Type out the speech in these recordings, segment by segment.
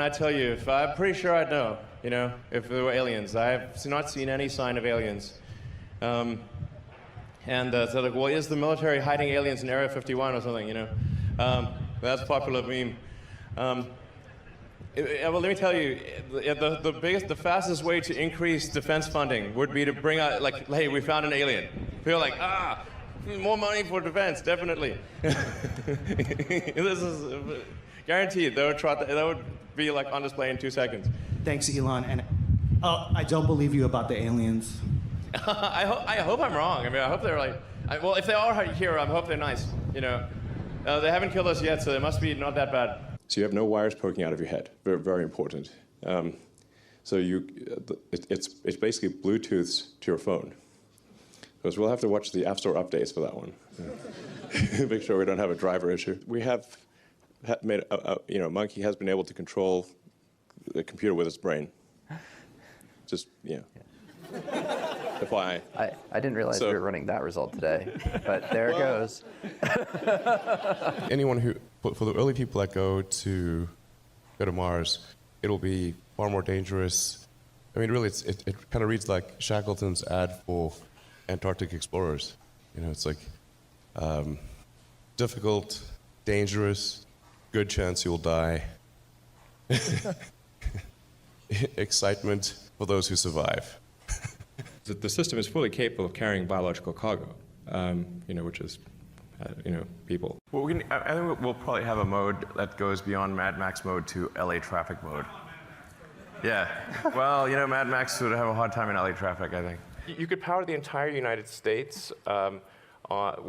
I tell you, I'm pretty sure I'd know, if there were aliens. I've not seen any sign of aliens. So like, well, is the military hiding aliens in Area 51 or something, That's a popular meme. Well, let me tell you, the fastest way to increase defense funding would be to bring out, like, hey, we found an alien. People are like, more money for defense, definitely. This is guaranteed. That would be like on display in 2 seconds. Thanks, Elon. And I don't believe you about the aliens. I hope I'm wrong. I mean, I hope they're like, well, if they are here, I hope they're nice. They haven't killed us yet, so they must be not that bad. So you have no wires poking out of your head. Very, very important. So it's basically Bluetooths to your phone. Because we'll have to watch the App Store updates for that one. Make sure we don't have a driver issue. We have made Monkey has been able to control the computer with its brain. Just, FYI. I didn't realize we were running that result today, but there it goes. Anyone for the early people that go to Mars, it'll be far more dangerous. I mean, really, it kind of reads like Shackleton's ad for Antarctic explorers. It's like difficult, dangerous, good chance you'll die. Excitement for those who survive. The system is fully capable of carrying biological cargo, which is, people. Well, I think we'll probably have a mode that goes beyond Mad Max mode to LA traffic mode. Yeah. Well, Mad Max would have a hard time in LA traffic, I think. You could power the entire United States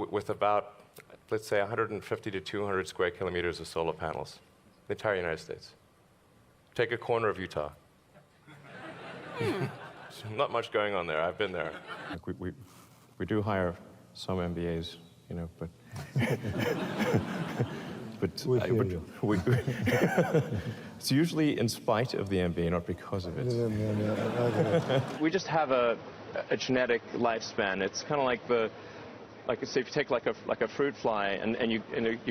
with about, let's say, 150 to 200 square kilometers of solar panels. The entire United States. Take a corner of Utah. Not much going on there. I've been there. We do hire some MBAs, but it's usually in spite of the MBA, not because of it. We just have a genetic lifespan. It's kind of like say if you take like a fruit fly and you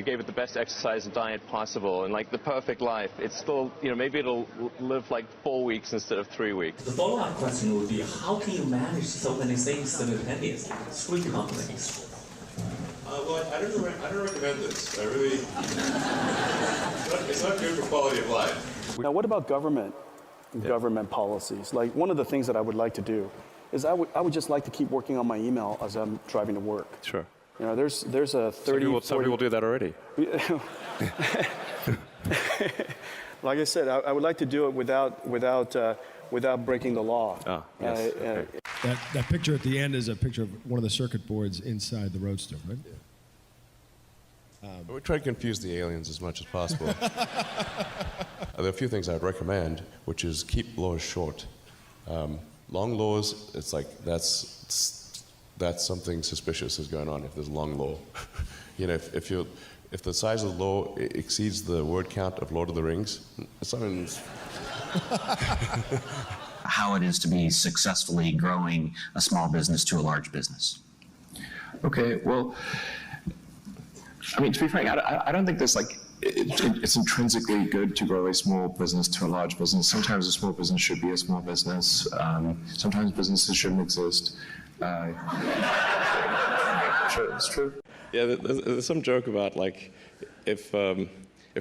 gave it the best exercise and diet possible and like the perfect life, it's still, maybe it'll live like 4 weeks instead of 3 weeks. The follow-up question would be, how can you manage so many things simultaneously? It's really complex. Well, I don't recommend this. I really, it's not good for quality of life. Now, what about government policies? Like, one of the things that I would like to do is I would just like to keep working on my email as I'm driving to work. Sure. There's a 30, some people do that already. Like I said, I would like to do it without breaking the law. Yes. Okay. That picture at the end is a picture of one of the circuit boards inside the Roadster, right? We try to confuse the aliens as much as possible. There are a few things I'd recommend, which is keep laws short. Long laws, it's like that's something suspicious is going on if there's a long law. If the size of the law exceeds the word count of Lord of the Rings, something's... How it is to be successfully growing a small business to a large business. Okay, well, I mean, to be frank, I don't think there's like, it's intrinsically good to grow a small business to a large business. Sometimes a small business should be a small business. Sometimes businesses shouldn't exist. Sure, it's true. Yeah, there's some joke about like, if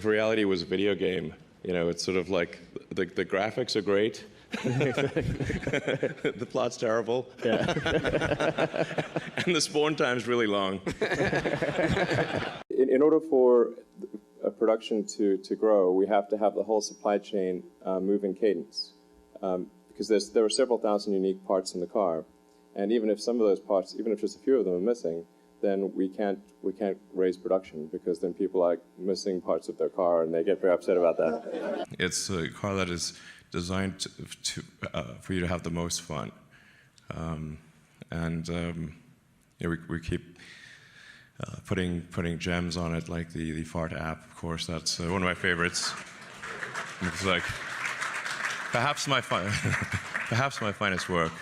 reality was a video game, it's sort of like the graphics are great. The plot's terrible. Yeah. And the spawn time's really long. In order for a production to grow, we have to have the whole supply chain move in cadence. Because there are several thousand unique parts in the car. And even if some of those parts, even if just a few of them are missing, then we can't raise production, because then people are missing parts of their car and they get very upset about that. It's a car that is designed for you to have the most fun. We keep putting gems on it, like the Fart app, of course. That's one of my favorites. It's like perhaps my finest work.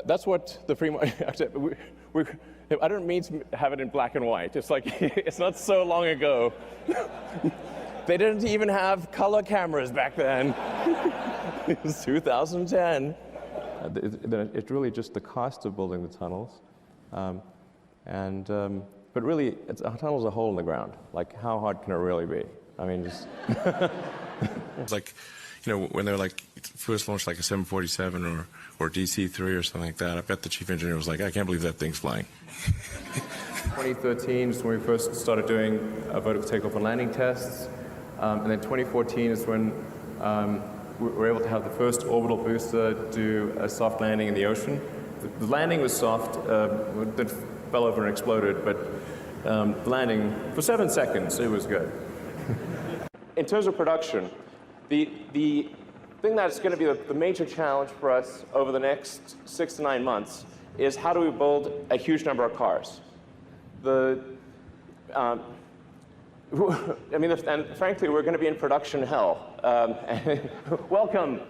That's what the free market. I don't mean to have it in black and white. It's like it's not so long ago They didn't even have color cameras back then. It was 2010. It's really just the cost of building the tunnels. But really, a tunnel's a hole in the ground. Like, how hard can it really be? I mean, just... It's like, you know, when they're like, first launched like a 747 or DC-3 or something like that, I bet the chief engineer was like, I can't believe that thing's flying. 2013 is when we first started doing vertical takeoff and landing tests. And then 2014 is when we were able to have the first orbital booster do a soft landing in the ocean. The landing was soft, it fell over and exploded, but the landing, for 7 seconds, it was good. In terms of production, the thing that's going to be the major challenge for us over the next 6 to 9 months is how do we build a huge number of cars? I mean, and frankly, we're going to be in production hell. Welcome.